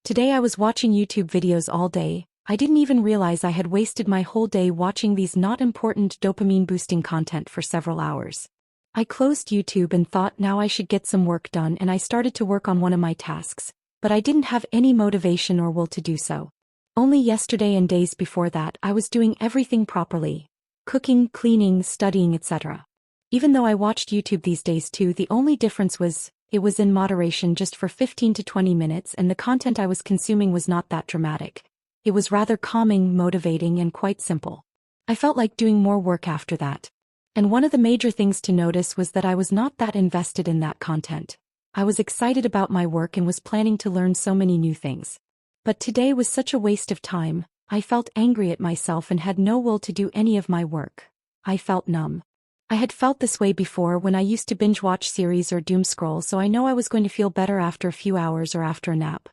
Today I was watching YouTube videos all day. I didn't even realize I had wasted my whole day watching these not important dopamine-boosting content for several hours. I closed YouTube and thought now I should get some work done, and I started to work on one of my tasks, but I didn't have any motivation or will to do so. Only yesterday and days before that I was doing everything properly. Cooking, cleaning, studying, etc. Even though I watched YouTube these days too, the only difference was, it was in moderation just for 15 to 20 minutes, and the content I was consuming was not that dramatic. It was rather calming, motivating, and quite simple. I felt like doing more work after that. And one of the major things to notice was that I was not that invested in that content. I was excited about my work and was planning to learn so many new things. But today was such a waste of time. I felt angry at myself and had no will to do any of my work. I felt numb. I had felt this way before when I used to binge watch series or doom scroll, so I know I was going to feel better after a few hours or after a nap.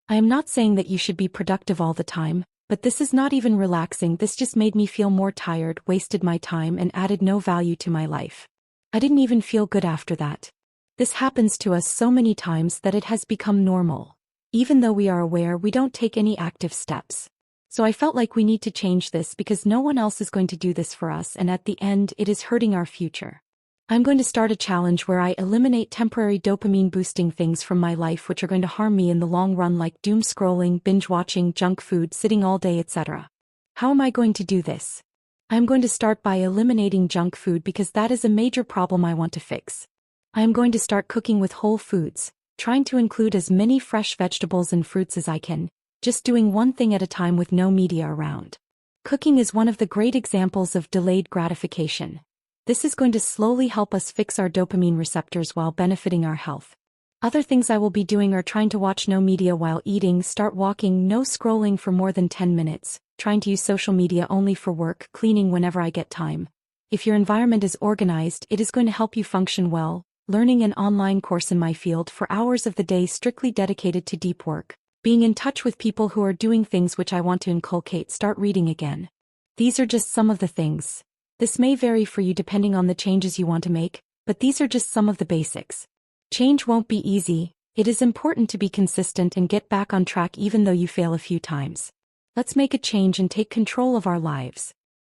I am not saying that you should be productive all the time, but this is not even relaxing. This just made me feel more tired, wasted my time, and added no value to my life. I didn't even feel good after that. This happens to us so many times that it has become normal. Even though we are aware, we don't take any active steps. So I felt like we need to change this because no one else is going to do this for us, and at the end it is hurting our future. I'm going to start a challenge where I eliminate temporary dopamine-boosting things from my life which are going to harm me in the long run, like doom scrolling, binge-watching, junk food, sitting all day, etc. How am I going to do this? I'm going to start by eliminating junk food because that is a major problem I want to fix. I am going to start cooking with whole foods, trying to include as many fresh vegetables and fruits as I can, just doing one thing at a time with no media around. Cooking is one of the great examples of delayed gratification. This is going to slowly help us fix our dopamine receptors while benefiting our health. Other things I will be doing are trying to watch no media while eating, start walking, no scrolling for more than 10 minutes, trying to use social media only for work, cleaning whenever I get time. If your environment is organized, it is going to help you function well. Learning an online course in my field for hours of the day strictly dedicated to deep work. Being in touch with people who are doing things which I want to inculcate. Start reading again. These are just some of the things. This may vary for you depending on the changes you want to make, but these are just some of the basics. Change won't be easy. It is important to be consistent and get back on track even though you fail a few times. Let's make a change and take control of our lives.